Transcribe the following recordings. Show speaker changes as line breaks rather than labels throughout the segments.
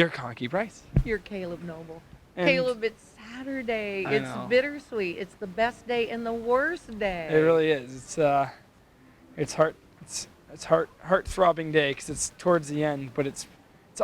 You're Conky Bryce.
You're Caleb Noble.
And
Caleb, it's Saturday.
I
It's
know.
bittersweet. It's the best day and the worst day.
It really is. It's heart throbbing day because it's towards the end, but it's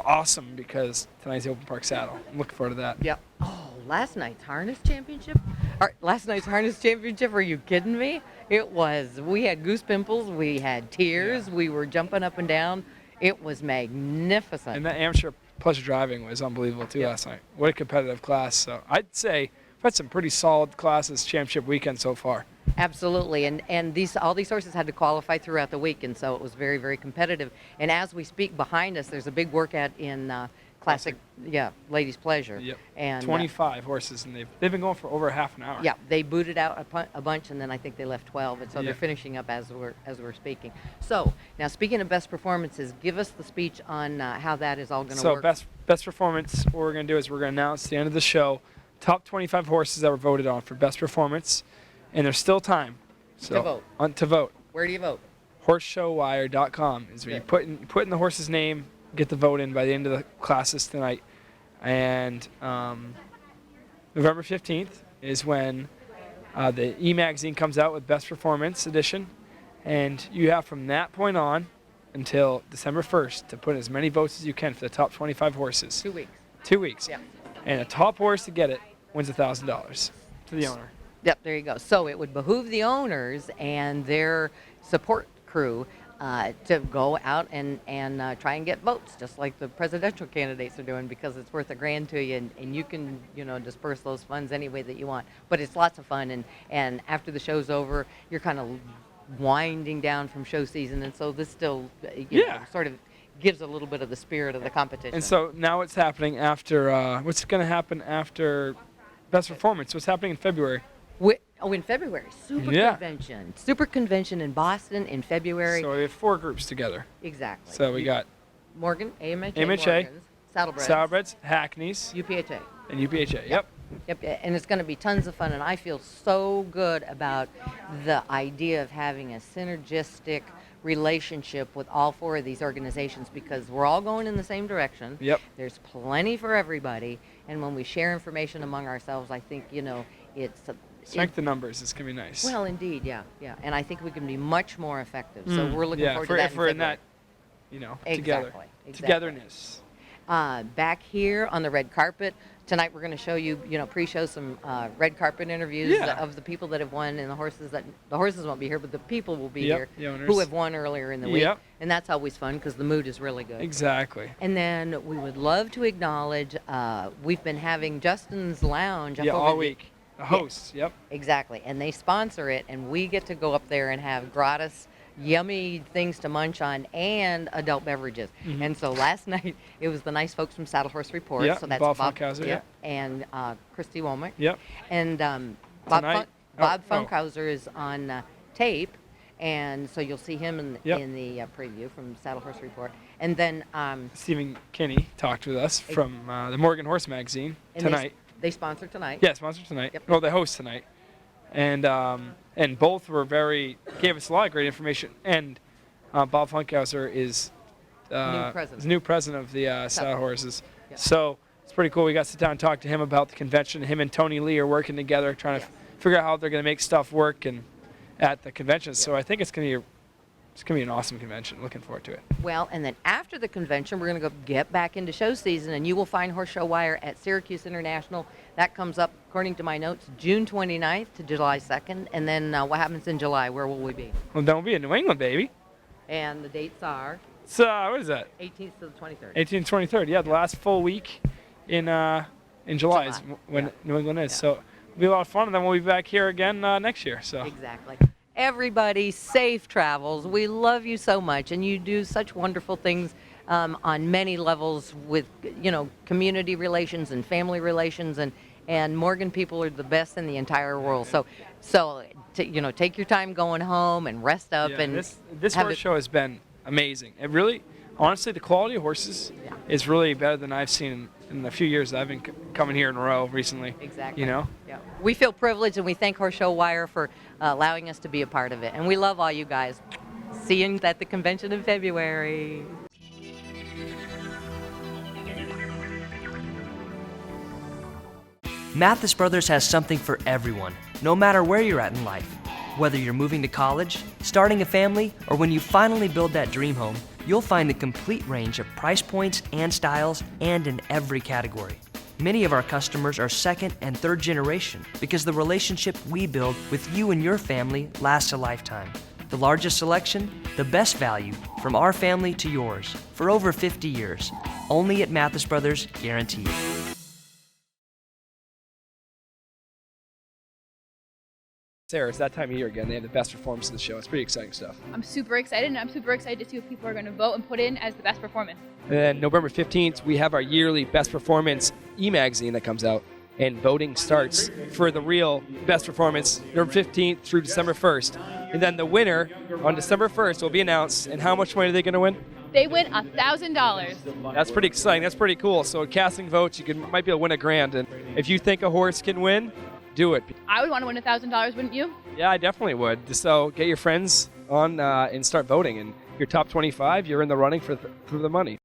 awesome because tonight's the Open Park Saddle. I'm looking forward to that.
Yep. Oh, last night's harness championship. Are you kidding me? It was. We had goose pimples. We had tears.
Yeah.
We were jumping up and down. It was magnificent.
And that amateur pleasure driving was unbelievable too last night. What a competitive class. So I'd say we've had some pretty solid classes championship weekend so far.
Absolutely, and all these horses had to qualify throughout the week, and so it was very, very competitive. And as we speak, behind us, there's a big workout in Classic, Ladies Pleasure.
Yep.
And
25 horses, and they've been going for over half an hour.
Yeah, they booted out a bunch, and then I think they left 12, and so they're
Yep.
finishing up as we're speaking. So now, speaking of best performances, give us the speech on how that is all going to work.
So best performance. What we're going to do is we're going to announce at the end of the show top 25 horses that were voted on for best performance. And there's still time. So to vote.
Where do you vote?
Horseshowwire.com is where you put in the horse's name, get the vote in by the end of the classes tonight. And November 15th is when the e-magazine comes out with Best Performance Edition. And you have from that point on until December 1st to put in as many votes as you can for the top 25 horses.
2 weeks.
2 weeks.
Yeah.
And a top horse to get it wins $1,000 to the owner.
Yep, there you go. So it would behoove the owners and their support crew to go out and try and get votes, just like the presidential candidates are doing, because it's worth $1,000 to you, and you can disperse those funds any way that you want. But it's lots of fun, and after the show's over, you're kind of winding down from show season, and so this still sort of gives a little bit of the spirit of the competition.
And so now what's happening after? What's going to happen after Best Performance? What's happening in February?
In February, Super Convention in Boston in February.
So we have 4 groups together.
Exactly.
So we got
Morgan, AMHA,
Morgans,
Saddlebreds,
Hackneys,
UPHA.
And UPHA. Yep.
And it's going to be tons of fun, and I feel so good about the idea of having a synergistic relationship with all 4 of these organizations, because we're all going in the same direction.
Yep.
There's plenty for everybody, and when we share information among ourselves, I think, it's...
Strength in numbers is going to be nice.
Well, indeed, yeah. And I think we can be much more effective. So we're looking forward to that.
If we're in that, together.
Exactly.
Togetherness.
Back here on the red carpet, tonight we're going to show you, pre-show some red carpet interviews of the people that have won, and the horses won't be here, but the people will be here who have won earlier in the week.
Yep.
And that's always fun because the mood is really good.
Exactly.
And then we would love to acknowledge, we've been having Justin's Lounge up over
all week. The hosts, yep.
Exactly, and they sponsor it, and we get to go up there and have gratis, yummy things to munch on and adult beverages.
Mm-hmm.
And so last night, it was the nice folks from Saddle Horse Report.
Yep,
So that's
Bob Funkhauser,
and Christy Womack.
Yep.
And Bob Funkhauser is on tape, and so you'll see him in the preview from Saddle Horse Report. And then
Stephen Kinney talked with us from the Morgan Horse Magazine tonight.
They sponsor tonight.
Yeah, sponsor tonight.
Yep.
Well, they host tonight, and both were gave us a lot of great information. And Bob Funkhauser is new president of the Saddle Horses. Yep. So it's pretty cool. We got to sit down and talk to him about the convention. Him and Tony Lee are working together, trying to figure out how they're going to make stuff work and at the convention. Yep. So I think it's going to be an awesome convention. Looking forward to it.
Well, and then after the convention, we're going to go get back into show season, and you will find Horse Show Wire at Syracuse International. That comes up, according to my notes, June 29th to July 2nd. And then what happens in July? Where will we be?
Well, then we'll be in New England, baby.
And the dates are?
So, what is that?
18th to the 23rd.
18th to 23rd. Yeah, the last full week in July is when New England is. Yeah. So it'll be a lot of fun, and then we'll be back here again next year. So
exactly. Everybody, safe travels. We love you so much, and you do such wonderful things on many levels with, community relations and family relations, and Morgan people are the best in the entire world. So take your time going home and rest up.
Yeah,
and
this horse show has been amazing. It really, honestly, the quality of horses is really better than I've seen in the few years that I've been coming here in a row recently.
Exactly.
Yeah.
We feel privileged, and we thank Horse Show Wire for allowing us to be a part of it. And we love all you guys. See you at the convention in February.
Mathis Brothers has something for everyone, no matter where you're at in life. Whether you're moving to college, starting a family, or when you finally build that dream home, you'll find a complete range of price points and styles, and in every category. Many of our customers are second and third generation because the relationship we build with you and your family lasts a lifetime. The largest selection, the best value, from our family to yours, for over 50 years. Only at Mathis Brothers, guaranteed.
Sarah, it's that time of year again. They have the best performance of the show. It's pretty exciting stuff.
I'm super excited, and I'm super excited to see what people are going to vote and put in as the best performance.
And then November 15th, we have our yearly Best Performance e-magazine that comes out, and voting starts for the real Best Performance November 15th through December 1st. And then the winner on December 1st will be announced, and how much money are they going to win?
They win $1,000.
That's pretty exciting. That's pretty cool. So casting votes, you might be able to win $1,000. And if you think a horse can win, do it.
I would want to win $1,000, wouldn't you?
Yeah, I definitely would. So get your friends on and start voting. And your top 25, you're in the running for the money.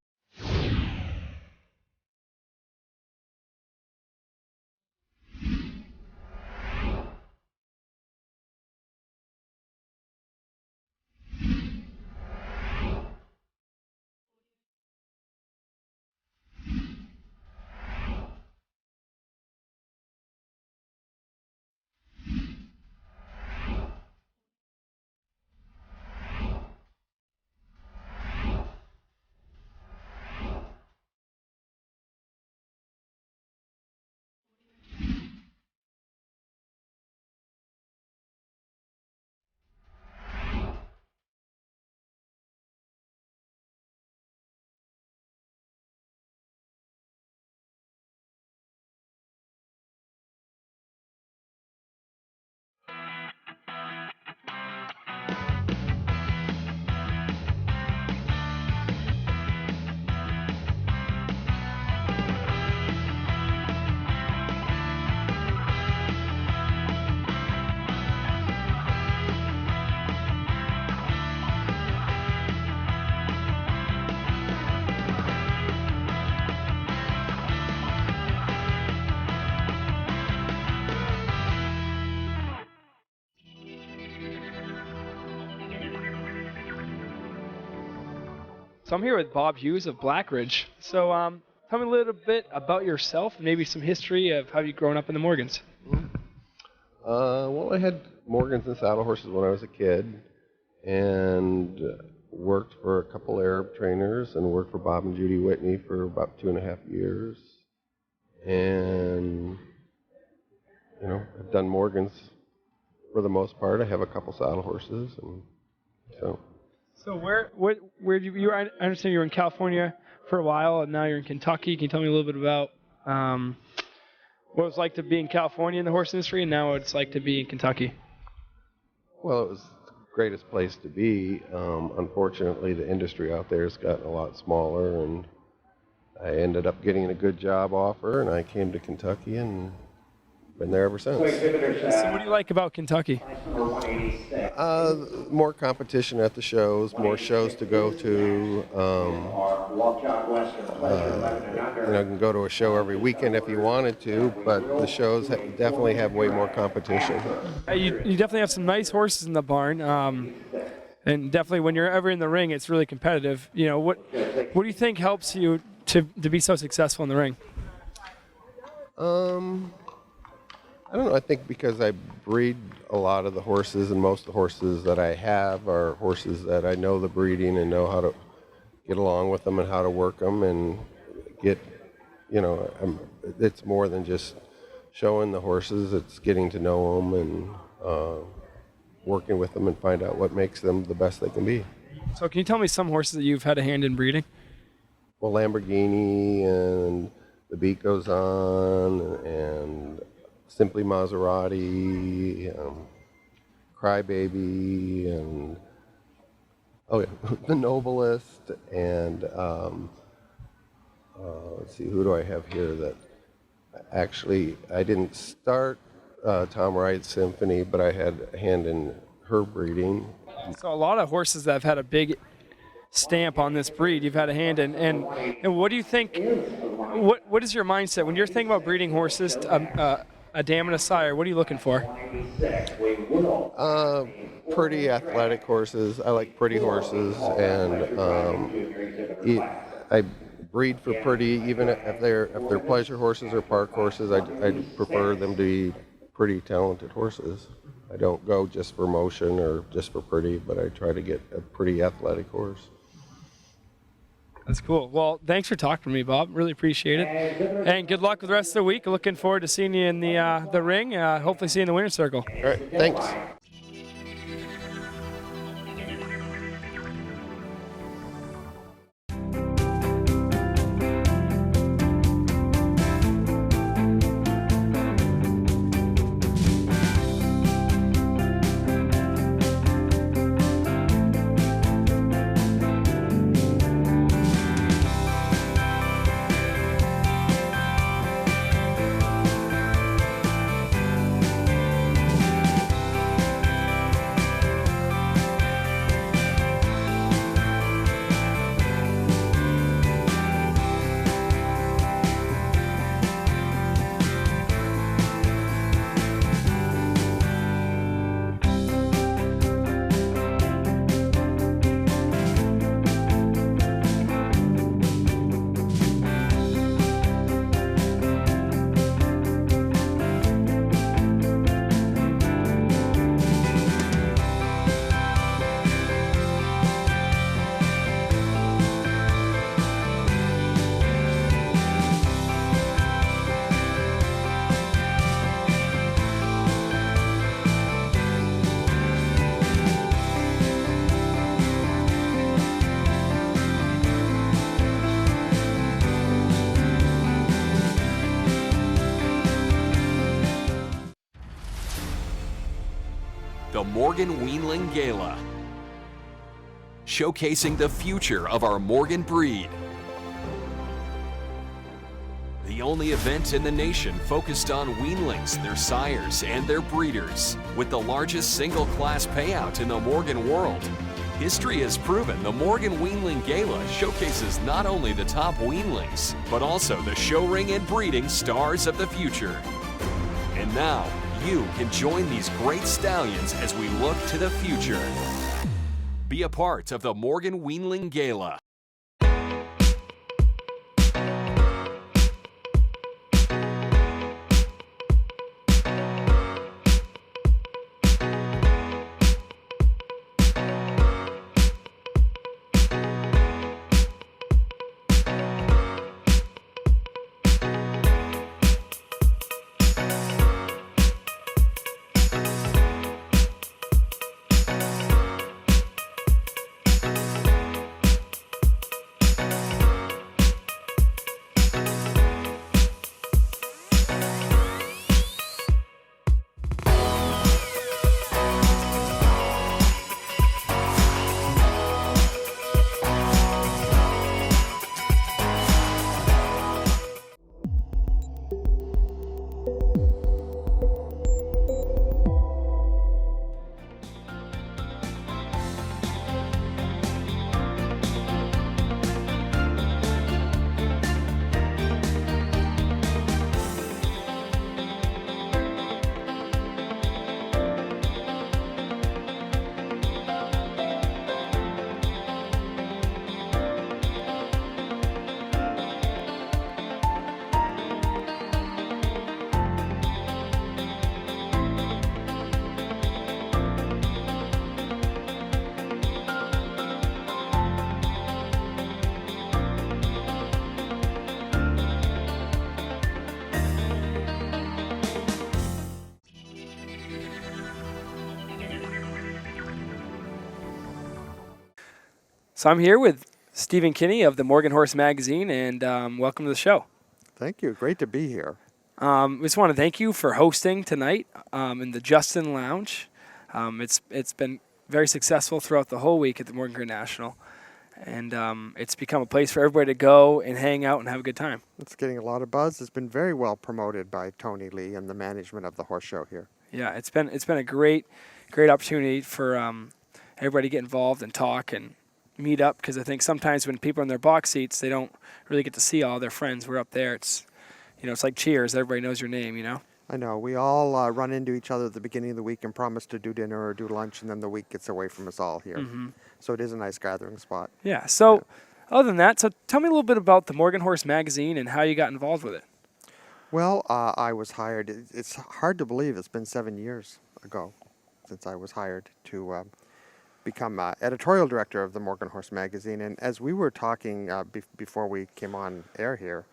So I'm here with Bob Hughes of Blackridge. So tell me a little bit about yourself and maybe some history of how you've grown up in the Morgans.
Well, I had Morgans and saddle horses when I was a kid, and worked for a couple Arab trainers, and worked for Bob and Judy Whitney for about 2.5 years. And, you know, I've done Morgans for the most part. I have a couple saddle horses, and so.
So where you I understand you were in California for a while, and now you're in Kentucky. Can you tell me a little bit about what it was like to be in California in the horse industry, and now what it's like to be in Kentucky?
Well, it was the greatest place to be. Unfortunately, the industry out there has gotten a lot smaller, and I ended up getting a good job offer, and I came to Kentucky and been there ever since.
So what do you like about Kentucky?
More competition at the shows, more shows to go to. You can go to a show every weekend if you wanted to, but the shows definitely have way more competition.
You definitely have some nice horses in the barn, and definitely when you're ever in the ring, it's really competitive. You know, what do you think helps you to be so successful in the ring?
I don't know. I think because I breed a lot of the horses, and most of the horses that I have are horses that I know the breeding and know how to get along with them and how to work them and get, it's more than just showing the horses. It's getting to know them and working with them and find out what makes them the best they can be.
So can you tell me some horses that you've had a hand in breeding?
Well, Lamborghini and The Beat Goes On and Simply Maserati, Crybaby, and The Noblest, and let's see, who do I have here that actually I didn't start Tom Wright's Symphony, but I had a hand in her breeding.
So a lot of horses that have had a big stamp on this breed, you've had a hand in, and what do you think? What is your mindset when you're thinking about breeding horses? a dam and a sire, what are you looking for?
Pretty athletic horses. I like pretty horses, and I breed for pretty. Even if they're pleasure horses or park horses, I prefer them to be pretty talented horses. I don't go just for motion or just for pretty, but I try to get a pretty athletic horse.
That's cool. Well, thanks for talking to me, Bob. Really appreciate it. And good luck with the rest of the week. Looking forward to seeing you in the ring. Hopefully see you in the winner's circle.
All right, thanks.
The Morgan Weanling Gala, showcasing the future of our Morgan breed. The only event in the nation focused on weanlings, their sires, and their breeders, with the largest single-class payout in the Morgan world. History has proven the Morgan Weanling Gala showcases not only the top weanlings, but also the show ring and breeding stars of the future. And now, you can join these great stallions as we look to the future. Be a part of the Morgan Weanling Gala.
So I'm here with Stephen Kinney of the Morgan Horse Magazine, and welcome to the show.
Thank you. Great to be here.
We just want to thank you for hosting tonight in the Justin Lounge. It's been very successful throughout the whole week at the Morgan Creek National, and it's become a place for everybody to go and hang out and have a good time.
It's getting a lot of buzz. It's been very well promoted by Tony Lee and the management of the horse show here.
Yeah, it's been a great opportunity for everybody to get involved and talk and meet up, because I think sometimes when people are in their box seats, they don't really get to see all their friends. We're up there. It's like Cheers. Everybody knows your name,
I know. We all run into each other at the beginning of the week and promise to do dinner or do lunch, and then the week gets away from us all here. So it is a nice gathering spot.
Yeah. So, other than that, so tell me a little bit about the Morgan Horse magazine and how you got involved with it.
Well, I was hired. It's hard to believe it's been 7 years ago since I was hired to become editorial director of the Morgan Horse magazine. And as we were talking before we came on air here,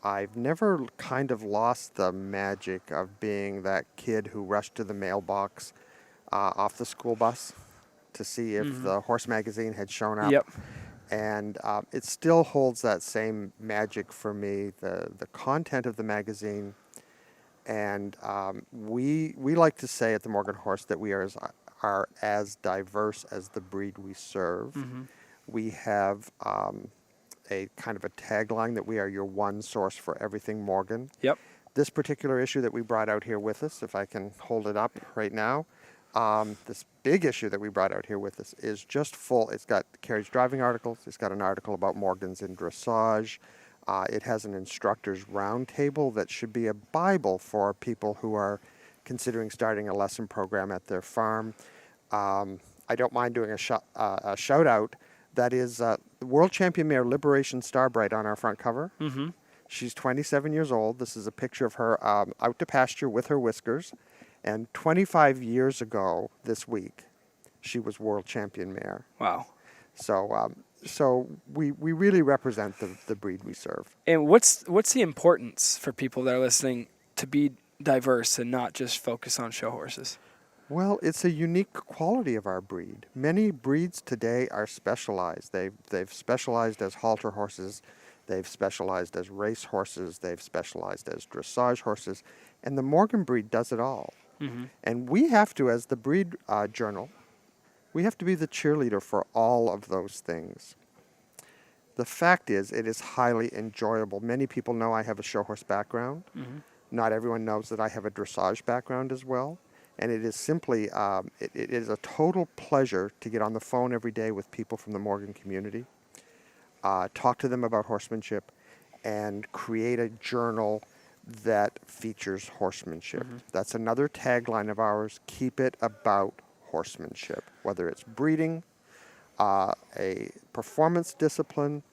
I've never kind of lost the magic of being that kid who rushed to the mailbox off the school bus to see if the horse magazine had shown up.
Yep.
And it still holds that same magic for me, the content of the magazine. And we like to say at the Morgan Horse that we are as diverse as the breed we serve. We have a kind of a tagline that we are your one source for everything Morgan.
Yep.
This particular issue that we brought out here with us, if I can hold it up right now, this big issue that we brought out here with us is just full. It's got carriage driving articles. It's got an article about Morgans in dressage. It has an instructor's roundtable that should be a Bible for people who are considering starting a lesson program at their farm. I don't mind doing a shout out. That is the world champion mare Liberation Starbright on our front cover. She's 27 years old. This is a picture of her out to pasture with her whiskers. And 25 years ago this week, she was world champion mare.
Wow.
So we really represent the breed we serve.
And what's the importance for people that are listening to be diverse and not just focus on show horses?
Well, it's a unique quality of our breed. Many breeds today are specialized. They've specialized as halter horses. They've specialized as race horses. They've specialized as dressage horses. And the Morgan breed does it all. And we have to, as the breed journal, we have to be the cheerleader for all of those things. The fact is, it is highly enjoyable. Many people know I have a show horse background. Not everyone knows that I have a dressage background as well. And it is simply, it is a total pleasure to get on the phone every day with people from the Morgan community, talk to them about horsemanship, and create a journal that features horsemanship. That's another tagline of ours, keep it about horsemanship, whether it's breeding, a performance discipline,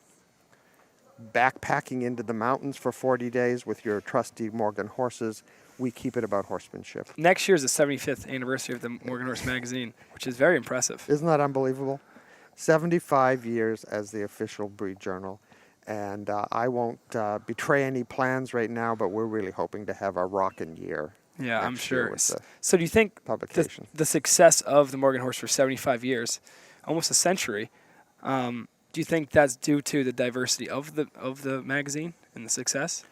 backpacking into the mountains for 40 days with your trusty Morgan horses. We keep it about horsemanship.
Next year is the 75th anniversary of the Morgan Horse magazine, which is very impressive.
Isn't that unbelievable? 75 years as the official breed journal. And I won't betray any plans right now, but we're really hoping to have a rockin' year.
Yeah, I'm sure.
With the
so do you think
publication.
The success of the Morgan Horse for 75 years, almost a century, do you think that's due to the diversity of the magazine and the success?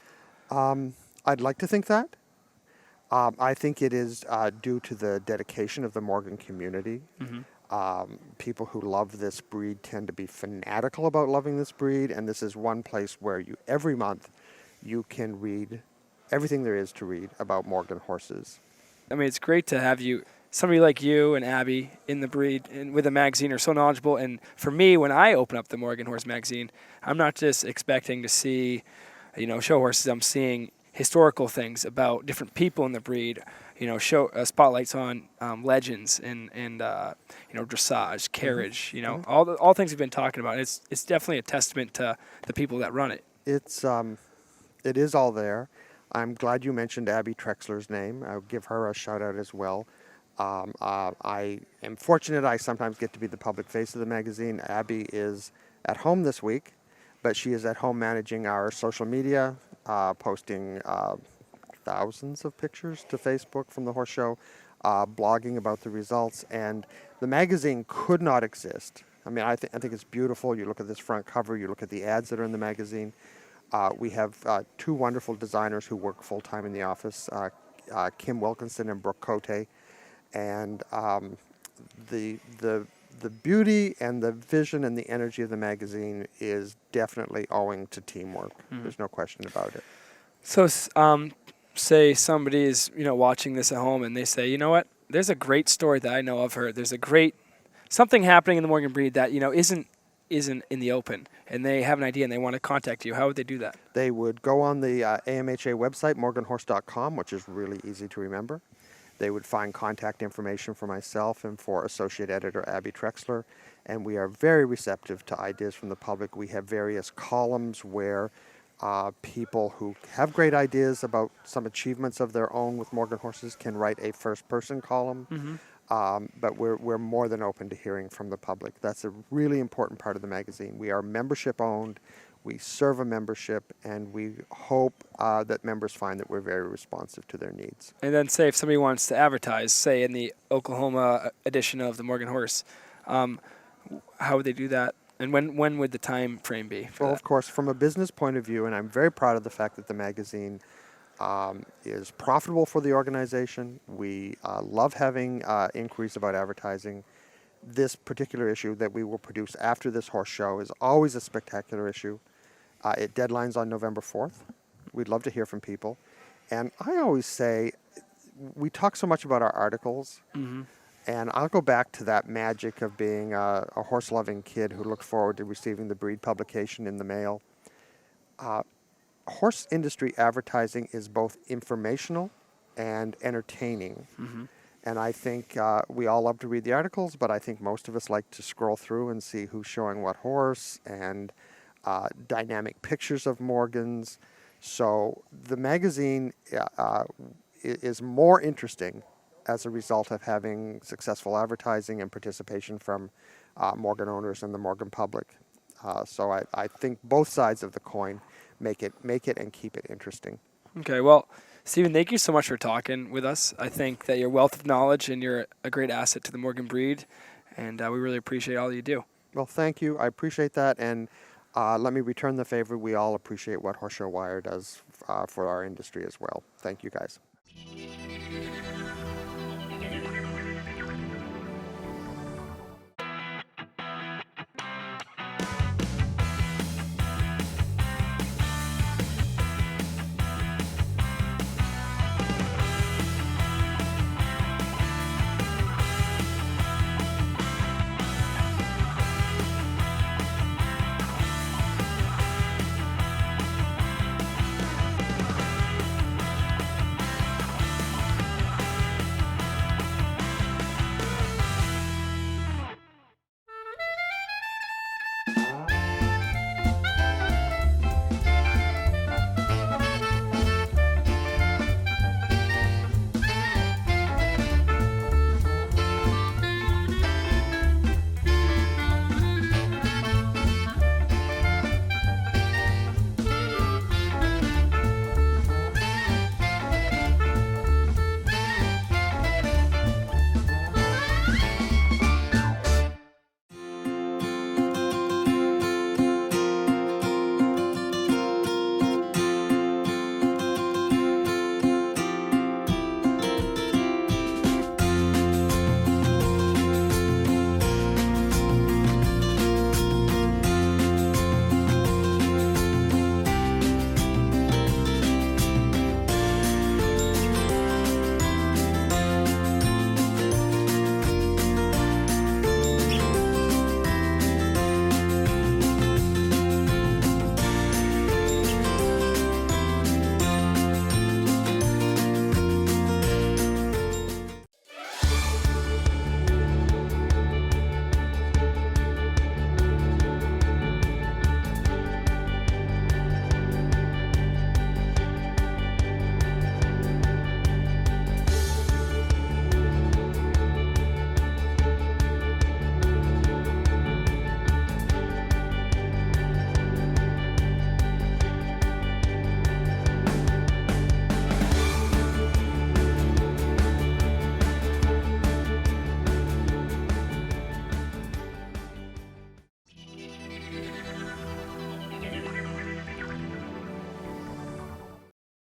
I'd like to think that. I think it is due to the dedication of the Morgan community. People who love this breed tend to be fanatical about loving this breed, and this is one place where every month you can read everything there is to read about Morgan horses.
I mean, it's great to have somebody like you and Abby in the breed and with a magazine are so knowledgeable. And for me, when I open up the Morgan Horse magazine, I'm not just expecting to see, show horses. I'm seeing historical things about different people in the breed. Show spotlights on legends and dressage, carriage. All things we've been talking about. It's definitely a testament to the people that run it.
It is all there. I'm glad you mentioned Abby Trexler's name. I'll give her a shout out as well. I am fortunate I sometimes get to be the public face of the magazine. Abby is at home this week, but she is at home managing our social media, posting thousands of pictures to Facebook from the horse show, blogging about the results, and the magazine could not exist. I mean, I think it's beautiful. You look at this front cover, you look at the ads that are in the magazine. We have two wonderful designers who work full-time in the office, Kim Wilkinson and Brooke Cote, and the beauty and the vision and the energy of the magazine is definitely owing to teamwork. There's no question about it.
So, say somebody is watching this at home and they say, you know what, there's a great story that I know of her. There's something happening in the Morgan breed that isn't isn't in the open and they have an idea and they want to contact you, how would they do that?
They would go on the AMHA website, morganhorse.com, which is really easy to remember. They would find contact information for myself and for Associate Editor Abby Trexler, and we are very receptive to ideas from the public. We have various columns where people who have great ideas about some achievements of their own with Morgan horses can write a first-person column. But we're more than open to hearing from the public. That's a really important part of the magazine. We are membership-owned. We serve a membership, and we hope that members find that we're very responsive to their needs.
And then say if somebody wants to advertise, say in the Oklahoma edition of the Morgan Horse, how would they do that? And when would the time frame be for
Well,
that?
of course, from a business point of view, and I'm very proud of the fact that the magazine is profitable for the organization. We love having inquiries about advertising. This particular issue that we will produce after this horse show is always a spectacular issue. It deadlines on November 4th. We'd love to hear from people. And I always say, we talk so much about our articles, and I'll go back to that magic of being a horse-loving kid who looked forward to receiving the breed publication in the mail. Horse industry advertising is both informational and entertaining. And I think we all love to read the articles, but I think most of us like to scroll through and see who's showing what horse and dynamic pictures of Morgans. So the magazine is more interesting as a result of having successful advertising and participation from Morgan owners and the Morgan public. So I think both sides of the coin make it and keep it interesting.
Okay, well, Stephen, thank you so much for talking with us. I think that your wealth of knowledge and you're a great asset to the Morgan breed, and we really appreciate all you do.
Well, thank you. I appreciate that, and let me return the favor. We all appreciate what Horse Show Wire does for our industry as well. Thank you, guys.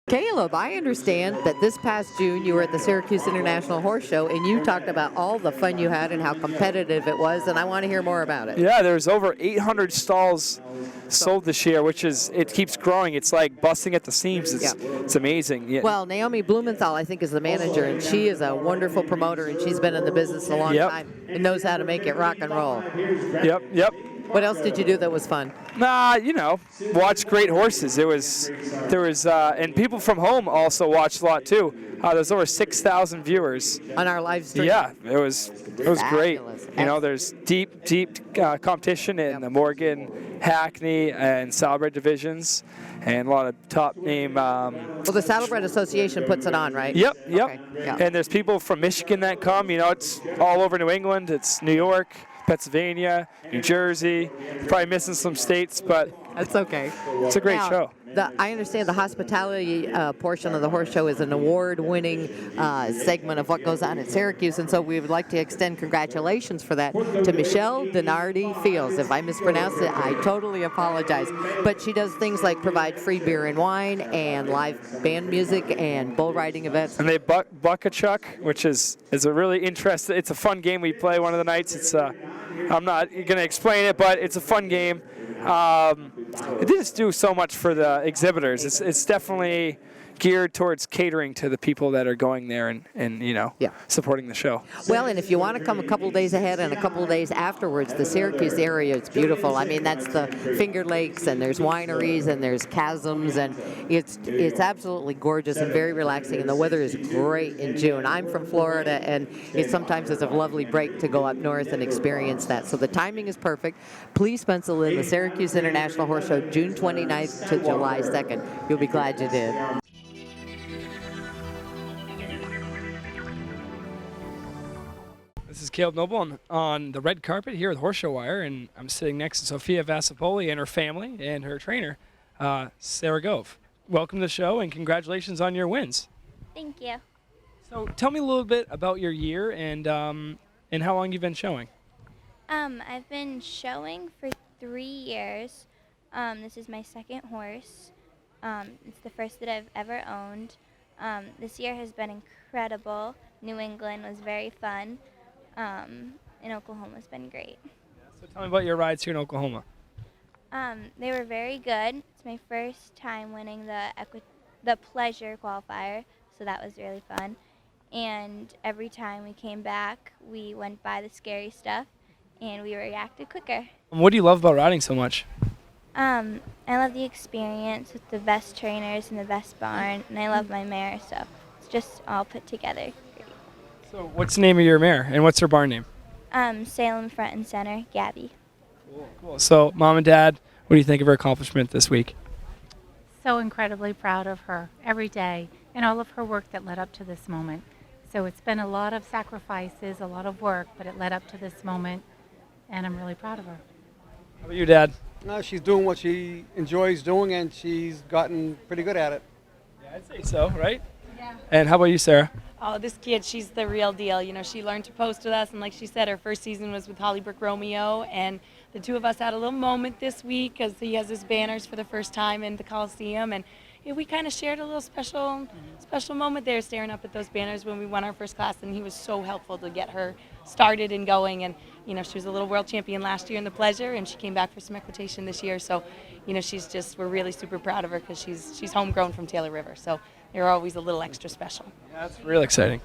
Caleb, I understand that this past June you were at the Syracuse International Horse Show and you talked about all the fun you had and how competitive it was, and I want to hear more about it.
Yeah, there's over 800 stalls sold this year, which is, it keeps growing. It's like busting at the seams. It's amazing. Yeah.
Well, Naomi Blumenthal, I think, is the manager, and she is a wonderful promoter, and she's been in the business a long time and knows how to make it rock and roll.
Yep.
What else did you do that was fun?
Watch great horses. There was, and people from home also watched a lot too. There's over 6,000 viewers
On our live stream?
Yeah, it was great. There's deep competition in the Morgan, Hackney, and Saddlebred divisions, and a lot of top name.
Well, the Saddlebred Association puts it on, right?
Yep.
Okay, yeah.
And there's people from Michigan that come. It's all over New England. It's New York, Pennsylvania, New Jersey. Probably missing some states, but
That's okay.
it's a great show.
I understand the hospitality portion of the horse show is an award-winning segment of what goes on at Syracuse, and so we would like to extend congratulations for that to Michelle Denardi Fields. If I mispronounced it, I totally apologize. But she does things like provide free beer and wine and live band music and bull riding events.
And they buck a chuck, which is a really interesting. It's a fun game we play one of the nights. It's I'm not going to explain it, but it's a fun game. It just do so much for the exhibitors. It's definitely geared towards catering to the people that are going there and supporting the show.
Well, and if you want to come a couple days ahead and a couple of days afterwards, the Syracuse area is beautiful. I mean, that's the Finger Lakes, and there's wineries, and there's chasms, and it's absolutely gorgeous and very relaxing, and the weather is great in June. I'm from Florida, and sometimes it's a lovely break to go up north and experience that. So the timing is perfect. Please pencil in the Syracuse International Horse Show, June 29th to July 2nd. You'll be glad you did.
This is Caleb Noble on the red carpet here at Horse Show Wire, and I'm sitting next to Sophia Vassapoli and her family and her trainer, Sarah Gove. Welcome to the show, and congratulations on your wins.
Thank you.
So tell me a little bit about your year and how long you've been showing.
I've been showing for 3 years. This is my second horse. It's the first that I've ever owned. This year has been incredible. New England was very fun. And Oklahoma's been great.
So tell me about your rides here in Oklahoma.
They were very good. It's my first time winning the pleasure qualifier, so that was really fun. And every time we came back, we went by the scary stuff, and we reacted quicker.
What do you love about riding so much?
I love the experience with the best trainers and the best barn, and I love my mare, so it's just all put together.
So what's the name of your mare, and what's her barn name?
Salem Front and Center, Gabby.
Cool. So Mom and Dad, what do you think of her accomplishment this week?
So incredibly proud of her every day and all of her work that led up to this moment. So it's been a lot of sacrifices, a lot of work, but it led up to this moment, and I'm really proud of her.
How about you, Dad?
No, she's doing what she enjoys doing, and she's gotten pretty good at it.
Yeah, I'd say so, right? Yeah. And how about you, Sarah?
Oh, this kid, she's the real deal. She learned to post with us, and like she said, her first season was with Hollybrook Romeo, and the two of us had a little moment this week because he has his banners for the first time in the Coliseum, and we kind of shared a little special moment there, staring up at those banners when we won our first class, and he was so helpful to get her started and going. And she was a little world champion last year in the pleasure, and she came back for some equitation this year. So we're really super proud of her because she's homegrown from Taylor River, so they're always a little extra special.
Yeah, that's real exciting.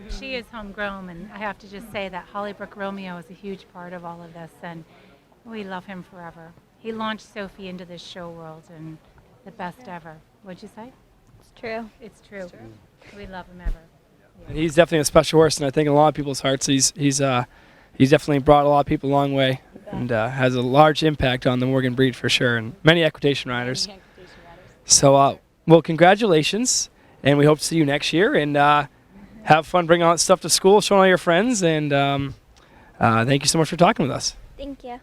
She is homegrown, and I have to just say that Hollybrook Romeo is a huge part of all of this, and we love him forever. He launched Sophie into this show world, and the best ever. What'd you say?
It's true.
It's true. We love him ever.
Yeah. And he's definitely a special horse, and I think in a lot of people's hearts, he's definitely brought a lot of people a long way, and has a large impact on the Morgan breed for sure, and many equitation riders. So, well, congratulations, and we hope to see you next year, and have fun bringing all that stuff to school, showing all your friends, and thank you so much for talking with us.
Thank you.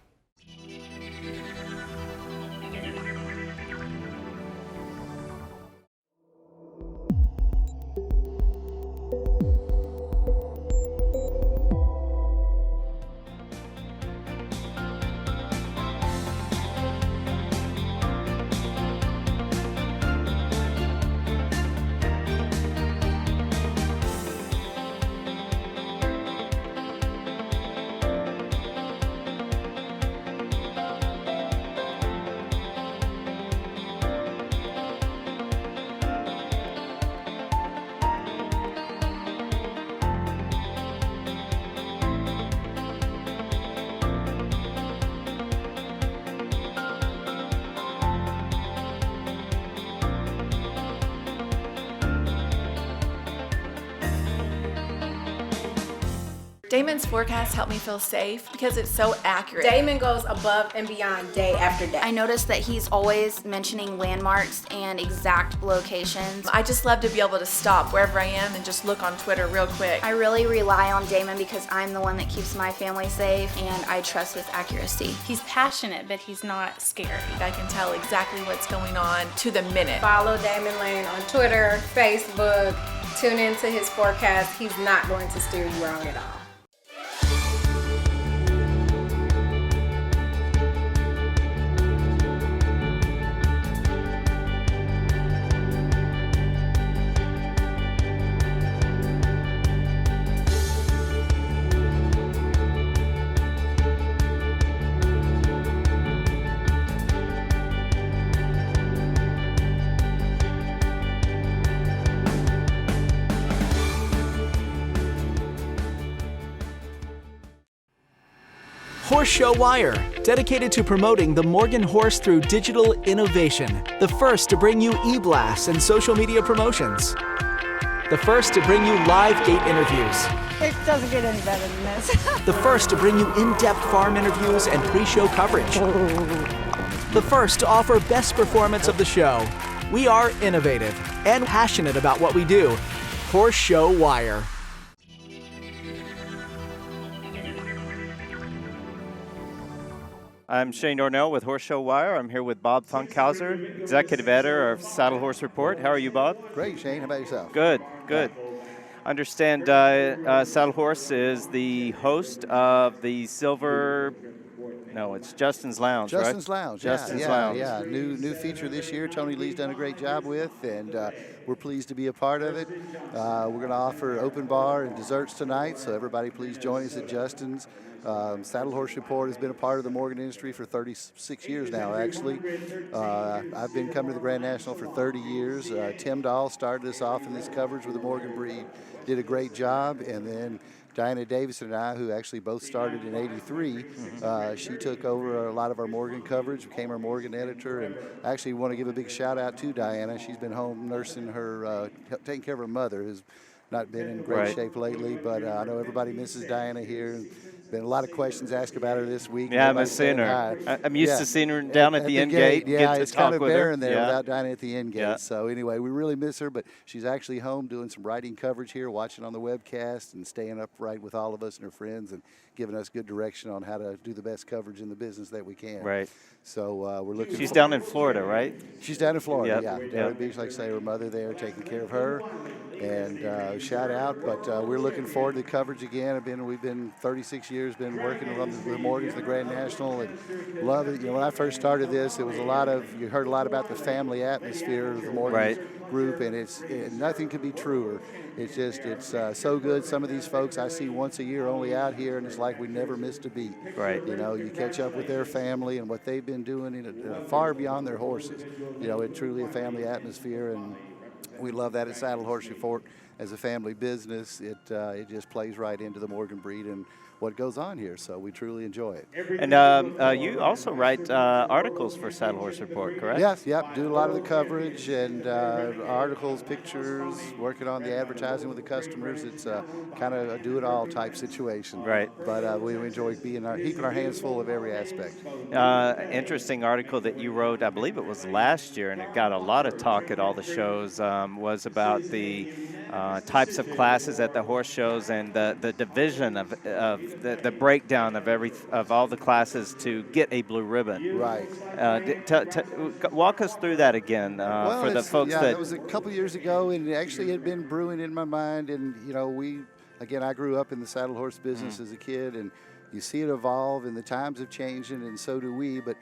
Damon's forecast helped me feel safe because it's so accurate.
Damon goes above and beyond day after day.
I noticed that he's always mentioning landmarks and exact locations.
I just love to be able to stop wherever I am and just look on Twitter real quick.
I really rely on Damon because I'm the one that keeps my family safe, and I trust his accuracy.
He's passionate, but he's not scary.
I can tell exactly what's going on to the minute.
Follow Damon Lane on Twitter, Facebook, tune into his forecast. He's not going to steer you wrong at all.
Horse Show Wire, dedicated to promoting the Morgan horse through digital innovation. The first to bring you e-blasts and social media promotions. The first to bring you live gate interviews.
It doesn't get any better than this.
The first to bring you in-depth farm interviews and pre-show coverage. The first to offer best performance of the show. We are innovative and passionate about what we do. Horse Show Wire.
I'm Shane Dornell with Horse Show Wire. I'm here with Bob Funkhauser, Executive Editor of Saddle Horse Report. How are you, Bob?
Great, Shane. How about yourself?
Good, good. Understand Saddle Horse is the host of the Silver... No, it's Justin's Lounge,
Justin's
right?
Lounge.
Justin's
yeah,
Lounge.
Yeah, new feature this year. Tony Lee's done a great job with, and we're pleased to be a part of it. We're going to offer open bar and desserts tonight, so everybody please join us at Justin's. Saddle Horse Report has been a part of the Morgan industry for 36 years now, actually. I've been coming to the Grand National for 30 years. Tim Dahl started us off in this coverage with the Morgan breed, did a great job, and then Diana Davison and I, who actually both started in '83, she took over a lot of our Morgan coverage, became our Morgan editor, and I actually want to give a big shout out to Diana. She's been home nursing her, taking care of her mother, who's not been in great shape lately, but I know everybody misses Diana here. Been a lot of questions asked about her this week.
Yeah, I've seen her. I'm used to seeing her down at the end gate.
Yeah,
get
it's
to talk
kind of
with her.
barren there without Diana at the end gate.
Yeah.
So anyway, we really miss her, but she's actually home doing some writing coverage here, watching on the webcast and staying upright with all of us and her friends and giving us good direction on how to do the best coverage in the business that we can.
Right.
So we're looking.
She's down in Florida, right?
She's down in Florida.
Yep.
Yeah, Dairy Beach, like I say, her mother there taking care of her. And shout out, but we're looking forward to the coverage again. We've been 36 years, been working with the Morgans, the Grand National, and love it. You know, when I first started this, it was you heard a lot about the family atmosphere of the Morgans group, and nothing could be truer. It's so good. Some of these folks I see once a year only out here, and it's like we never missed a beat.
Right.
You know, you catch up with their family and what they've been doing far beyond their horses. You know, it's truly a family atmosphere, and we love that at Saddle Horse Report as a family business. It just plays right into the Morgan breed and what goes on here, so we truly enjoy it.
And you also write articles for Saddle Horse Report, correct?
Yes, yep. Do a lot of the coverage and articles, pictures, working on the advertising with the customers. It's kind of a do-it-all type situation.
Right.
But we enjoy keeping our hands full of every aspect.
Interesting article that you wrote, I believe it was last year, and it got a lot of talk at all the shows, was about the types of classes at the horse shows and the division of the breakdown of all the classes to get a blue ribbon.
Right.
Walk us through that again for the folks that.
That was a couple years ago, and it actually had been brewing in my mind. And you know, I grew up in the saddle horse business as a kid, and you see it evolve, and the times have changed, and so do we. But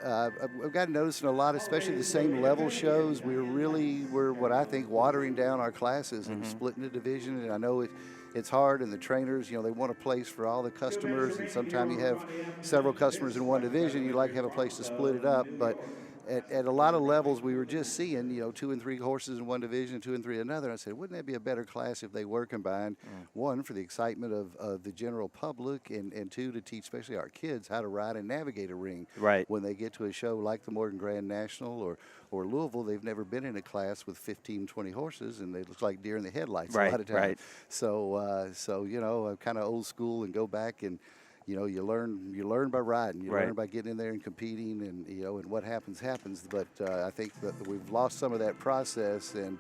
I've got to notice in a lot, especially the same level shows, we're what I think watering down our classes and splitting the division. And I know it's hard, and the trainers, you know, they want a place for all the customers, and sometimes you have several customers in one division. You like to have a place to split it up, but at a lot of levels, we were just seeing, 2 and 3 horses in one division, 2 and 3 in another. I said, wouldn't that be a better class if they were combined? One, for the excitement of the general public, and two, to teach especially our kids how to ride and navigate a ring.
Right.
When they get to a show like the Morgan Grand National or Louisville, they've never been in a class with 15, 20 horses, and they look like deer in the headlights a lot of times.
Right.
So, kind of old school and go back and, you learn by riding. You learn by getting in there and competing, and and what happens. But I think that we've lost some of that process, and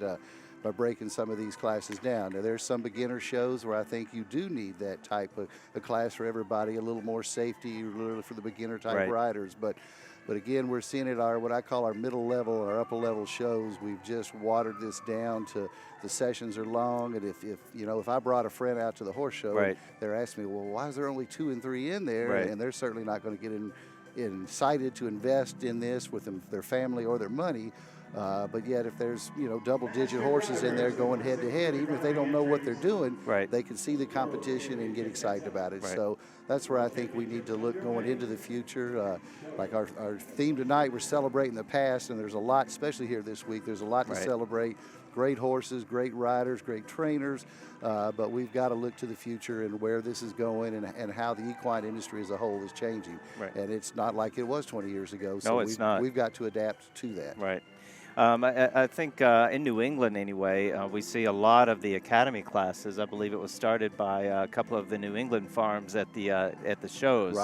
by breaking some of these classes down. Now, there's some beginner shows where I think you do need that type of a class for everybody, a little more safety, really for the beginner type riders. But again, we're seeing it what I call our middle level and our upper level shows. We've just watered this down to the sessions are long, and if I brought a friend out to the horse show, they're asking me, well, why is there only 2 and 3 in there? And they're certainly not going to get incited to invest in this with their family or their money. But yet, if there's double-digit horses in there going head-to-head, even if they don't know what they're doing, they can see the competition and get excited about it. So that's where I think we need to look going into the future. Like our theme tonight, we're celebrating the past, and there's a lot, especially here this week, there's a lot to celebrate. Great horses, great riders, great trainers, but we've got to look to the future and where this is going and how the equine industry as a whole is changing. And it's not like it was 20 years ago. So we've got to adapt to that.
I think in New England, anyway, we see a lot of the academy classes. I believe it was started by a couple of the New England farms at the shows.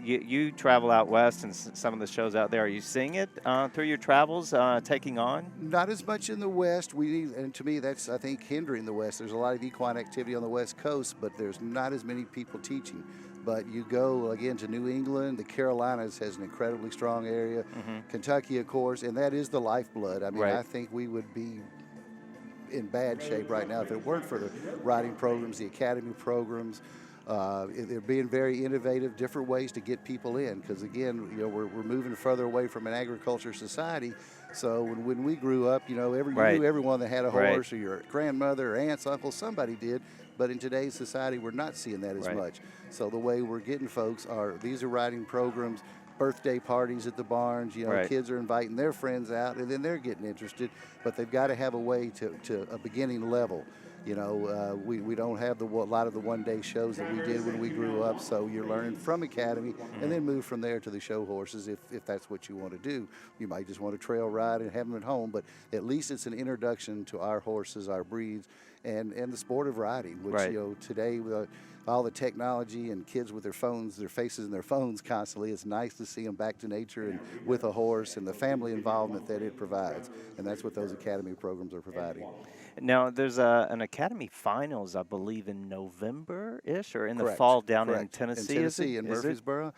You travel out west and some of the shows out there. Are you seeing it through your travels taking on?
Not as much in the West. And to me, that's, I think, hindering the West. There's a lot of equine activity on the West Coast, but there's not as many people teaching. But you go, again, to New England, the Carolinas has an incredibly strong area, Kentucky, of course, and that is the lifeblood. I mean, I think we would be in bad shape right now if it weren't for the riding programs, the academy programs. They're being very innovative, different ways to get people in, because, again, we're moving further away from an agriculture society. So when we grew up, you knew everyone that had a horse, or your grandmother or aunts, uncles, somebody did. But in today's society, we're not seeing that as much. So the way we're getting folks these are riding programs, birthday parties at the barns. Kids are inviting their friends out, and then they're getting interested. But they've got to have a way to a beginning level. We don't have a lot of the one-day shows that we did when we grew up, so you're learning from academy and then move from there to the show horses if that's what you want to do. You might just want to trail ride and have them at home, but at least it's an introduction to our horses, our breeds, and the sport of riding, which today with all the technology and kids with their faces in their phones constantly, it's nice to see them back to nature and with a horse and the family involvement that it provides, and that's what those academy programs are providing.
Now, there's an academy finals, I believe, in November-ish, or in the fall down in Tennessee.
In Tennessee, in Murfreesboro.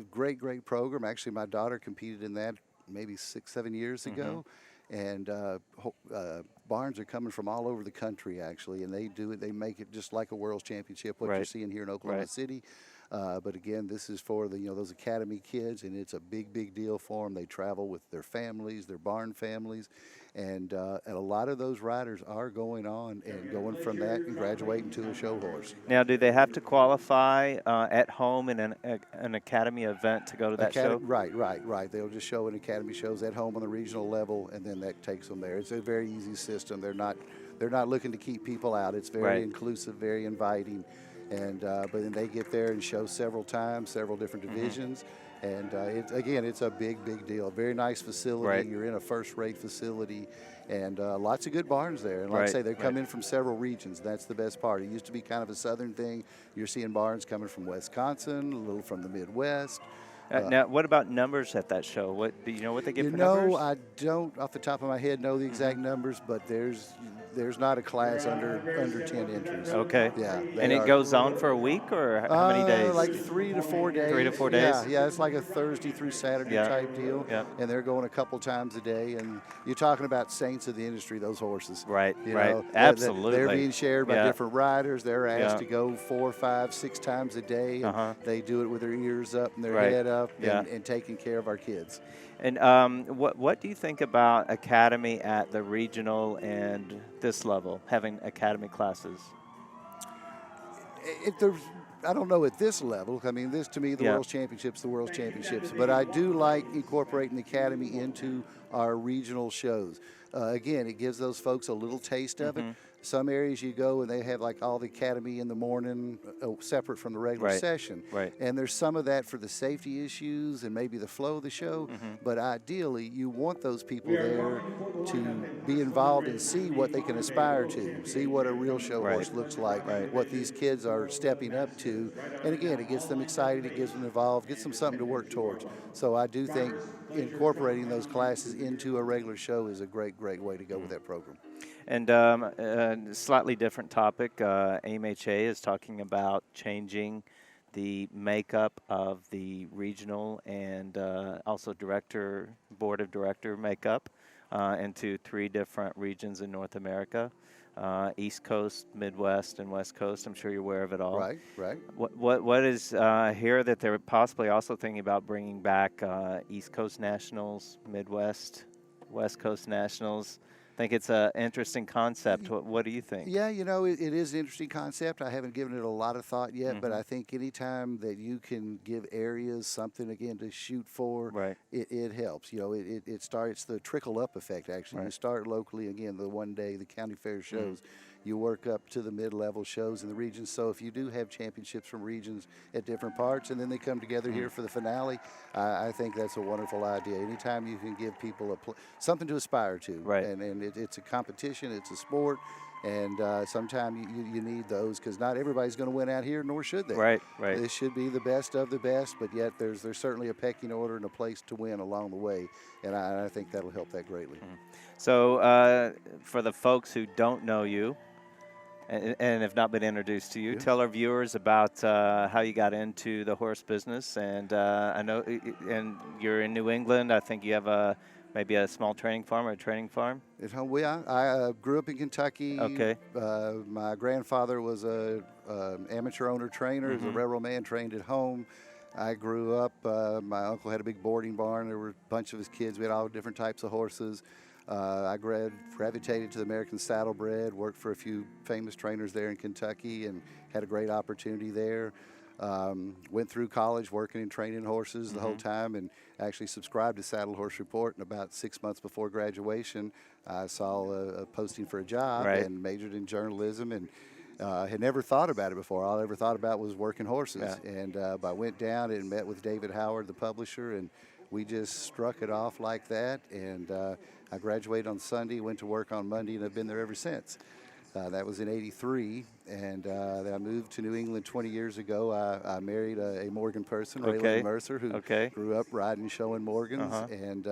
Great program. Actually, my daughter competed in that maybe 6-7 years ago. And barns are coming from all over the country, actually, and they do it. They make it just like a World's Championship, what you're seeing here in Oklahoma City. But again, this is for those academy kids, and it's a big deal for them. They travel with their families, their barn families, and a lot of those riders are going on and going from that and graduating to a show horse.
Now, do they have to qualify at home in an academy event to go to that show?
Right. They'll just show in academy shows at home on the regional level, and then that takes them there. It's a very easy system. They're not looking to keep people out. It's very inclusive, very inviting. And but then they get there and show several times, several different divisions. And it's a big deal. A very nice facility. You're in a first-rate facility, and lots of good barns there. And like I say, they come in from several regions. That's the best part. It used to be kind of a southern thing. You're seeing barns coming from Wisconsin, a little from the Midwest.
Now, what about numbers at that show? Do you know what they get for numbers?
I don't, off the top of my head, know the exact numbers, but there's not a class under 10 entries.
Okay.
Yeah.
And it goes on for a week, or how many days?
Like 3 to 4 days.
3 to 4 days?
Yeah, it's like a Thursday through Saturday type deal.
Yeah.
And they're going a couple times a day. And you're talking about saints of the industry, those horses.
Right.
Absolutely. They're being shared by different riders. They're asked to go 4, 5, 6 times a day. And they do it with their ears up and their head up and taking care of our kids.
And what do you think about academy at the regional and this level, having academy classes?
I don't know at this level. I mean, this to me, the World's Championships, the World's Championships. But I do like incorporating the Academy into our regional shows. Again, it gives those folks a little taste of it. Some areas you go and they have like all the Academy in the morning, separate from the regular session. And there's some of that for the safety issues and maybe the flow of the show. But ideally, you want those people there to be involved and see what they can aspire to, see what a real show horse looks like, what these kids are stepping up to. And again, it gets them excited, it gets them involved, gets them something to work towards. So I do think incorporating those classes into a regular show is a great way to go with that program.
And slightly different topic, AMHA is talking about changing the makeup of the regional and also board of director makeup into 3 different regions in North America. East Coast, Midwest, and West Coast. I'm sure you're aware of it all.
Right.
What is here that they're possibly also thinking about bringing back East Coast Nationals, Midwest, West Coast Nationals. I think it's an interesting concept. What do you think?
Yeah, you know, it is an interesting concept. I haven't given it a lot of thought yet, but I think anytime that you can give areas something, again, to shoot for, it helps. You know, it starts the trickle-up effect, actually. You start locally, again, the one day, the county fair shows. You work up to the mid-level shows in the regions. So if you do have championships from regions at different parts and then they come together here for the finale, I think that's a wonderful idea. Anytime you can give people something to aspire to. And it's a competition, it's a sport, and sometimes you need those because not everybody's going to win out here, nor should they. This should be the best of the best, but yet there's certainly a pecking order and a place to win along the way, and I think that'll help that greatly.
So for the folks who don't know you, and have not been introduced to you, tell our viewers about how you got into the horse business. And I know, and you're in New England. I think you have maybe a small training farm or a training farm.
I grew up in Kentucky.
Okay.
My grandfather was a amateur owner trainer. He was a railroad man, trained at home. I grew up. My uncle had a big boarding barn. There were a bunch of his kids. We had all different types of horses. I gravitated to the American Saddlebred, worked for a few famous trainers there in Kentucky and had a great opportunity there. Went through college working and training horses the whole time and actually subscribed to Saddle Horse Report. And about 6 months before graduation, I saw a posting for a job and majored in journalism and had never thought about it before. All I ever thought about was working horses. And I went down and met with David Howard, the publisher, and we just struck it off like that. And I graduated on Sunday, went to work on Monday, and I've been there ever since. That was in '83, and then I moved to New England 20 years ago. I married a Morgan person, Raylan Mercer, who grew up riding, showing Morgans. And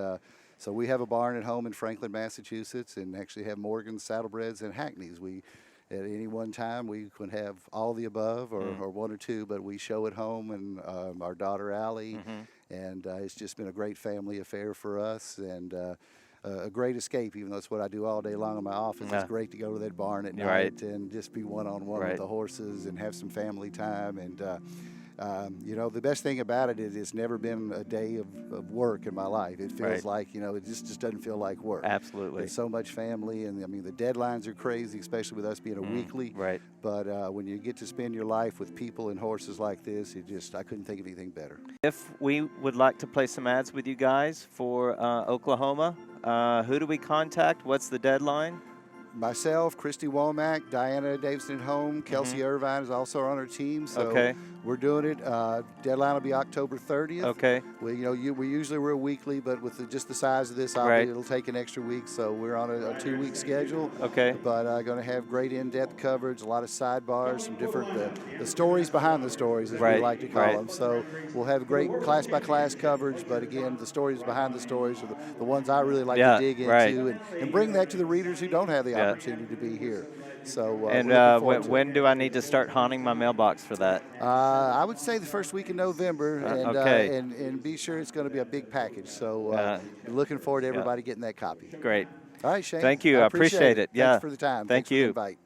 so we have a barn at home in Franklin, Massachusetts, and actually have Morgans, Saddlebreds, and Hackneys. At any one time, we can have all the above or one or two, but we show at home, and our daughter, Allie, and it's just been a great family affair for us, and a great escape, even though it's what I do all day long in my office. It's great to go to that barn at night and just be one-on-one with the horses and have some family time. And, you know, the best thing about it is it's never been a day of work in my life. It feels like, you know, it just doesn't feel like work.
Absolutely.
There's so much family, and I mean, the deadlines are crazy, especially with us being a weekly. But when you get to spend your life with people and horses like this, I couldn't think of anything better.
If we would like to play some ads with you guys for Oklahoma, who do we contact? What's the deadline?
Myself, Christy Womack, Diana Davidson at home, Kelsey Irvine is also on our team. So we're doing it. Deadline will be October 30th. We, you know, we usually we're weekly, but with just the size of this, it'll take an extra week. So we're on a 2-week schedule. But going to have great in-depth coverage, a lot of sidebars, some different the stories behind the stories, as we like to call them. So we'll have great class-by-class coverage. But again, the stories behind the stories are the ones I really like to dig into and bring that to the readers who don't have the opportunity to be here. So
and when do I need to start haunting my mailbox for that?
I would say the first week in November, and be sure it's going to be a big package. So looking forward to everybody getting that copy.
Great.
All right, Shane.
Thank you. I appreciate it.
Thanks for the time.
Thanks
for
you.
the invite.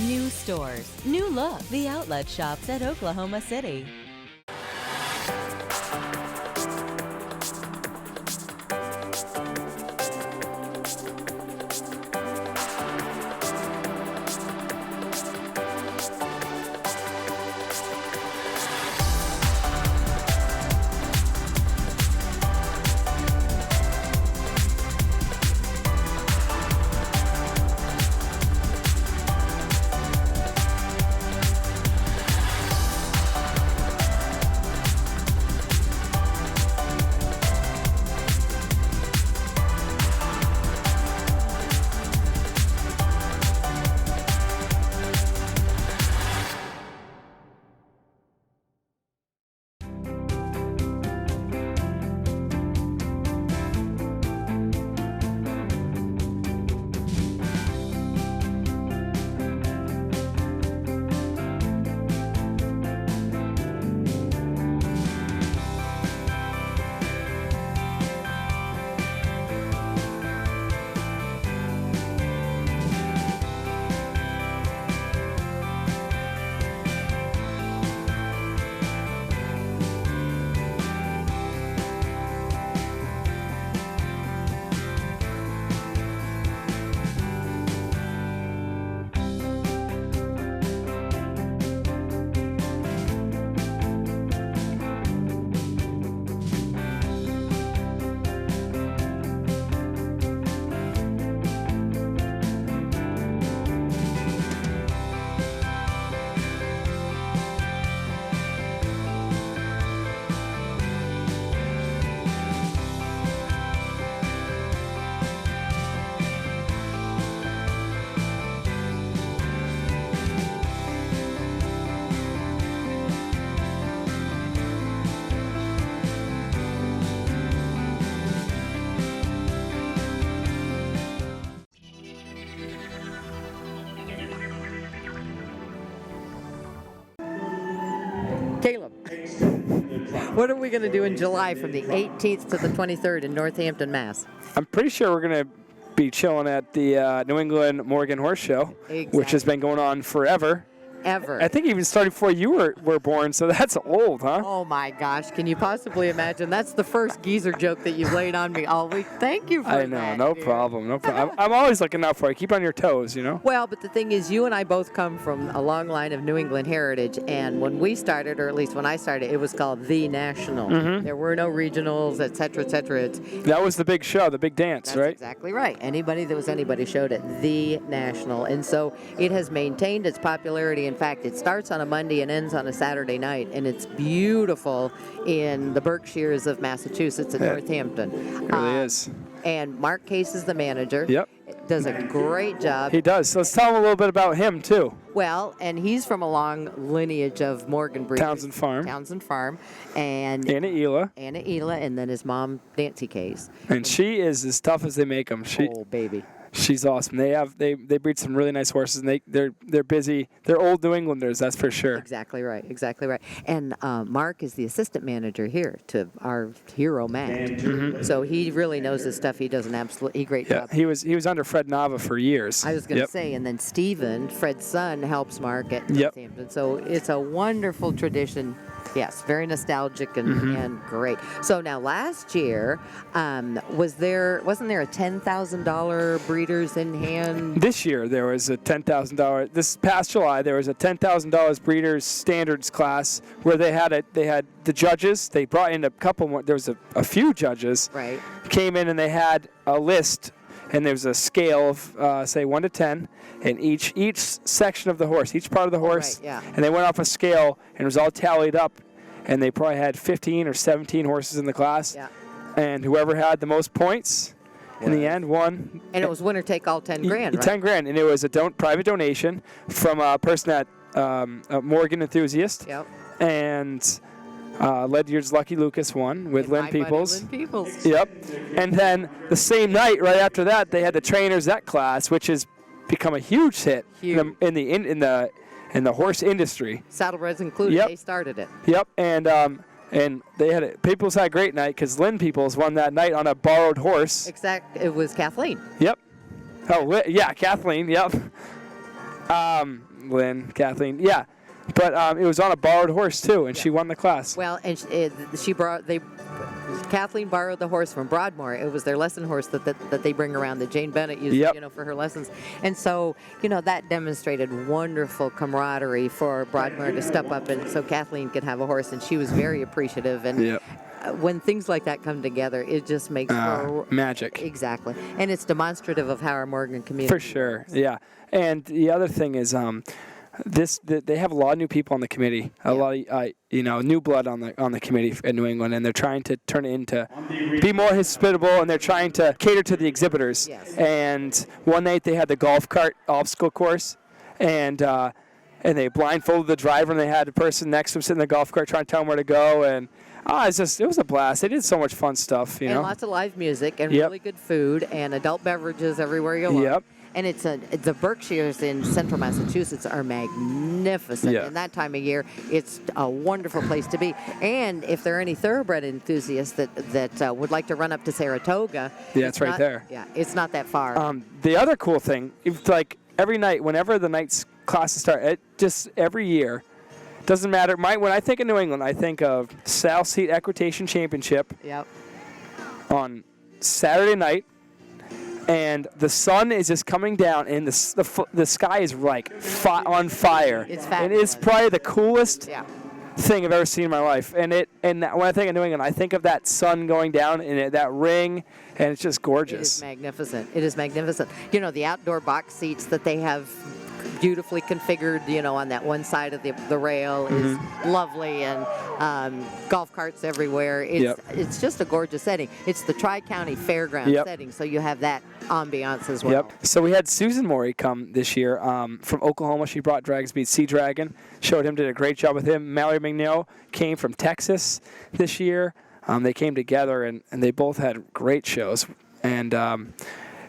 New stores, new look. The Outlet Shops at Oklahoma City.
Caleb, what are we going to do in July from the 18th to the 23rd in Northampton, Mass?
I'm pretty sure we're going to be chilling at the New England Morgan Horse Show, which has been going on forever.
Ever.
I think even started before you were born, so that's old, huh?
Oh my gosh, can you possibly imagine? That's the first geezer joke that you've laid on me all week. Thank you for that.
I know, no problem, no problem. I'm always looking out for you. Keep on your toes, you know?
Well, but the thing is, you and I both come from a long line of New England heritage, and when we started, or at least when I started, it was called The National.
Mhm.
There were no regionals, et cetera, et cetera.
That was the big show, the big dance, right?
Exactly right. Anybody that was anybody showed at The National. And so it has maintained its popularity. In fact, it starts on a Monday and ends on a Saturday night, and it's beautiful in the Berkshires of Massachusetts in Northampton.
It really is.
And Mark Case is the manager.
Yep.
Does a great job.
He does. So let's tell him a little bit about him, too.
Well, and he's from a long lineage of Morgan breeders.
Townsend Farm.
Townsend Farm. And
Anna Ela.
Anna Ela, and then his mom, Nancy Case.
And she is as tough as they make them.
Oh, baby.
She's awesome. They breed some really nice horses, and they're busy. They're old New Englanders, that's for sure.
Exactly right. Exactly right. And Mark is the assistant manager here to our hero Matt.
Mhm.
So he really knows his stuff. He does an absolutely great job.
He was under Fred Nava for years.
I was going to say, and then Steven, Fred's son, helps Mark at
Yep.
Northampton. So it's a wonderful tradition. Yes, very nostalgic and,
Mhm.
and great. So now last year, wasn't there a $10,000 Breeders in Hand?
This year there was a $10,000. This past July there was a $10,000 Breeders Standards class where they had the judges. They brought in a couple more. There was a few judges.
Right.
Came in and they had a list, and there was a scale of say 1 to 10, and each section of the horse, each part of the horse,
right, yeah.
and they went off a scale and it was all tallied up, and they probably had 15 or 17 horses in the class,
Yeah.
and whoever had the most points in the end won.
And it was winner take all 10 grand, right?
10 grand, and it was a private donation from a person at a Morgan Enthusiast.
Yep.
And Ledyard's Lucky Lucas won with Lynn
My buddy
Peoples.
Lynn Peoples.
Yep. And then the same night, right after that, they had the Trainers Vet class, which has become a huge hit in the horse industry.
Saddlebreds included.
Yep.
They started it.
Yep. And they had Peoples had a great night because Lynn Peoples won that night on a borrowed horse.
It was Kathleen.
Yep. Oh, yeah, Kathleen. Yep. Kathleen, yeah. But it was on a borrowed horse, too, and she won the class.
Well, and Kathleen borrowed the horse from Broadmoor. It was their lesson horse that they bring around, that Jane Bennett used, for her lessons. And so, that demonstrated wonderful camaraderie for Broadmoor to step up, and so Kathleen could have a horse, and she was very appreciative. And when things like that come together, it just makes for
magic.
Exactly, and it's demonstrative of how our Morgan community.
For sure, yeah. And the other thing is, they have a lot of new people on the committee, a lot of new blood on the committee in New England, and they're trying to turn it into be more hospitable, and they're trying to cater to the exhibitors.
Yes.
And one night they had the golf cart obstacle course, and they blindfolded the driver, and they had a person next to him sitting in the golf cart trying to tell him where to go, and it was a blast. They did so much fun stuff,
and lots of live music and really good food and adult beverages everywhere you look.
Yep.
And the Berkshires in central Massachusetts are magnificent.
Yeah.
And that time of year, it's a wonderful place to be. And if there are any thoroughbred enthusiasts that would like to run up to Saratoga,
it's right there.
Yeah, it's not that far.
The other cool thing, every night, whenever the night's classes start, every year, doesn't matter. When I think of New England, I think of South Seat Equitation Championship.
Yep.
On Saturday night. And the sun is just coming down, and the sky is on fire.
It's fabulous.
And it's probably the coolest thing I've ever seen in my life. And when I think of New England, I think of that sun going down and that ring, and it's just gorgeous.
It is magnificent. It is magnificent. The outdoor box seats that they have beautifully configured, on that one side of the rail is lovely, and golf carts everywhere. It's just a gorgeous setting. It's the Tri-County Fairground setting, so you have that ambiance as well.
Yep. So we had Susan Morey come this year from Oklahoma. She brought Dragonspeed Sea Dragon, showed him, did a great job with him. Mallory McNeil came from Texas this year. They came together, and they both had great shows.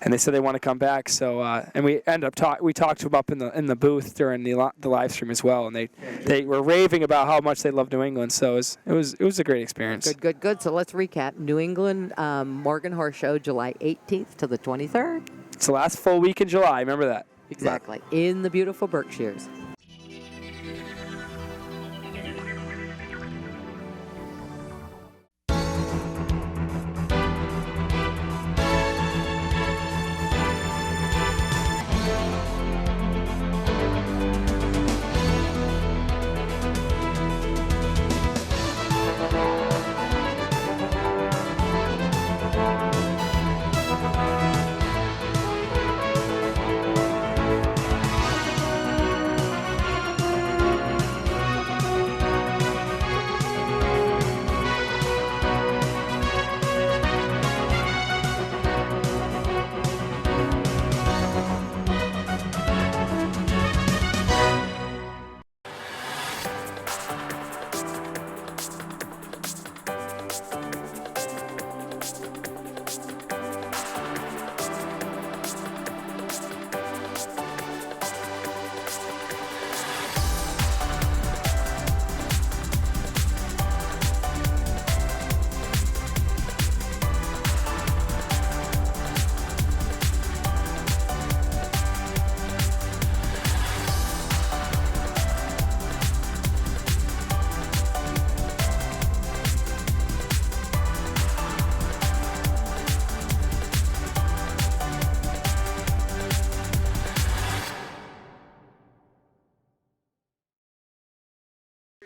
And they said they want to come back. So and we ended up we talked to them up in the booth during the live stream as well, and they were raving about how much they love New England. So it was a great experience.
Good. So let's recap. New England Morgan Horse Show, July 18th to the 23rd.
It's the last full week in July. Remember that.
Exactly. In the beautiful Berkshires.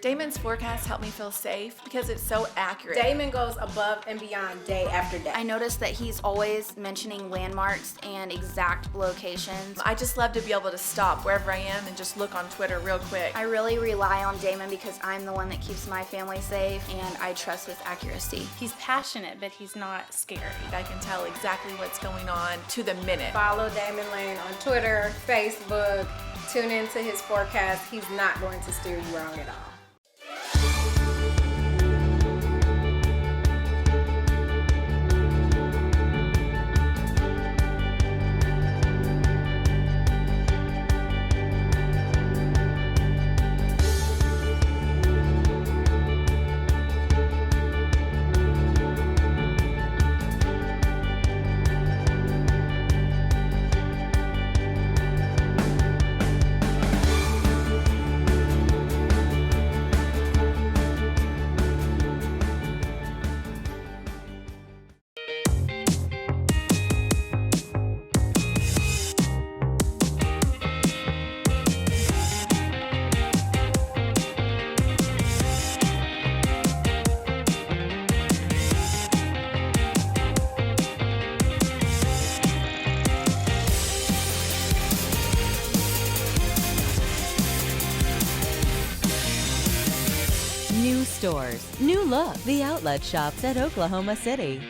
Damon's forecast helped me feel safe because it's so accurate.
Damon goes above and beyond day after day.
I noticed that he's always mentioning landmarks and exact locations.
I just love to be able to stop wherever I am and just look on Twitter real quick.
I really rely on Damon because I'm the one that keeps my family safe, and I trust his accuracy.
He's passionate, but he's not scared.
I can tell exactly what's going on to the minute.
Follow Damon Lane on Twitter, Facebook. Tune into his forecast. He's not going to steer you wrong at all.
new stores, new look. The Outlet Shops at Oklahoma City.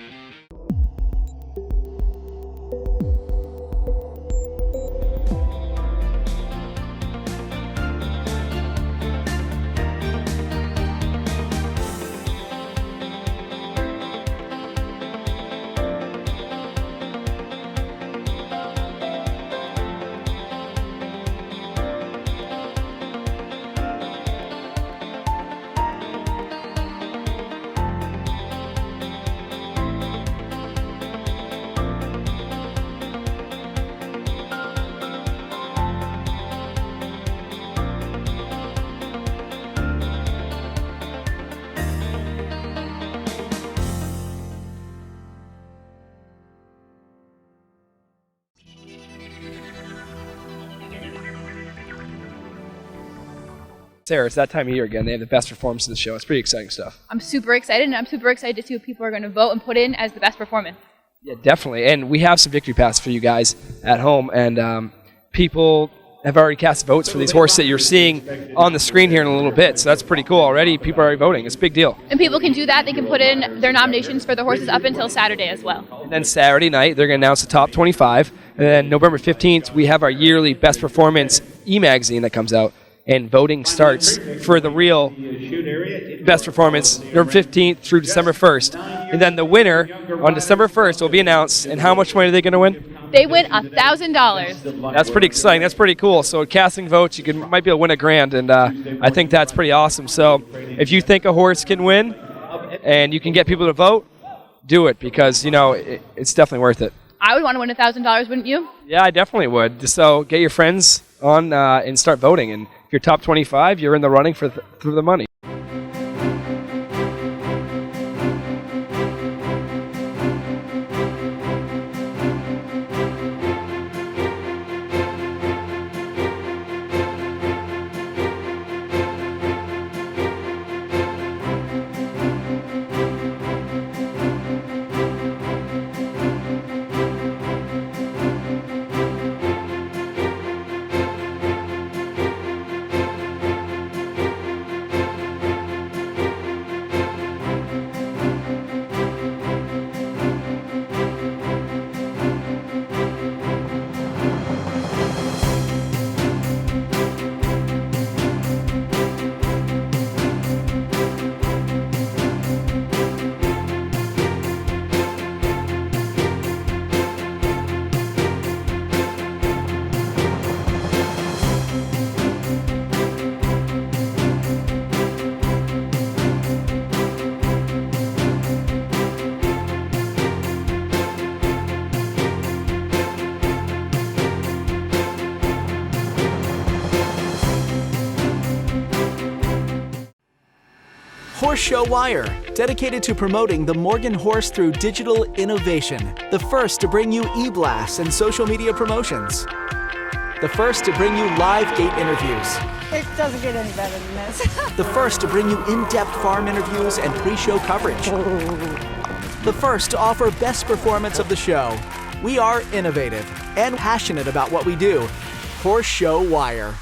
Sarah, it's that time of year again. They have the best performance of the show. It's pretty exciting stuff.
I'm super excited, and I'm super excited to see what people are going to vote and put in as the best performance.
Yeah, definitely. And we have some victory passes for you guys at home. And people have already cast votes for these horses that you're seeing on the screen here in a little bit. So that's pretty cool already. People are already voting. It's a big deal.
And people can do that. They can put in their nominations for the horses up until Saturday as well.
And then Saturday night, they're going to announce the top 25. And then November 15th, we have our yearly Best Performance e-magazine that comes out. And voting starts for the real best performance November 15th through December 1st. And then the winner on December 1st will be announced. And how much money are they going to win?
They win $1,000.
That's pretty exciting. That's pretty cool. So casting votes, you might be able to win $1,000. And I think that's pretty awesome. So if you think a horse can win and you can get people to vote, do it because, it's definitely worth it.
I would want to win $1,000, wouldn't you?
Yeah, I definitely would. So get your friends on and start voting. And if you're top 25, you're in the running for the money.
Horse Show Wire, dedicated to promoting the Morgan horse through digital innovation. The first to bring you e-blasts and social media promotions. The first to bring you live gate interviews.
It doesn't get any better than this.
The first to bring you in-depth farm interviews and pre-show coverage. The first to offer best performance of the show. We are innovative and passionate about what we do. Horse Show Wire.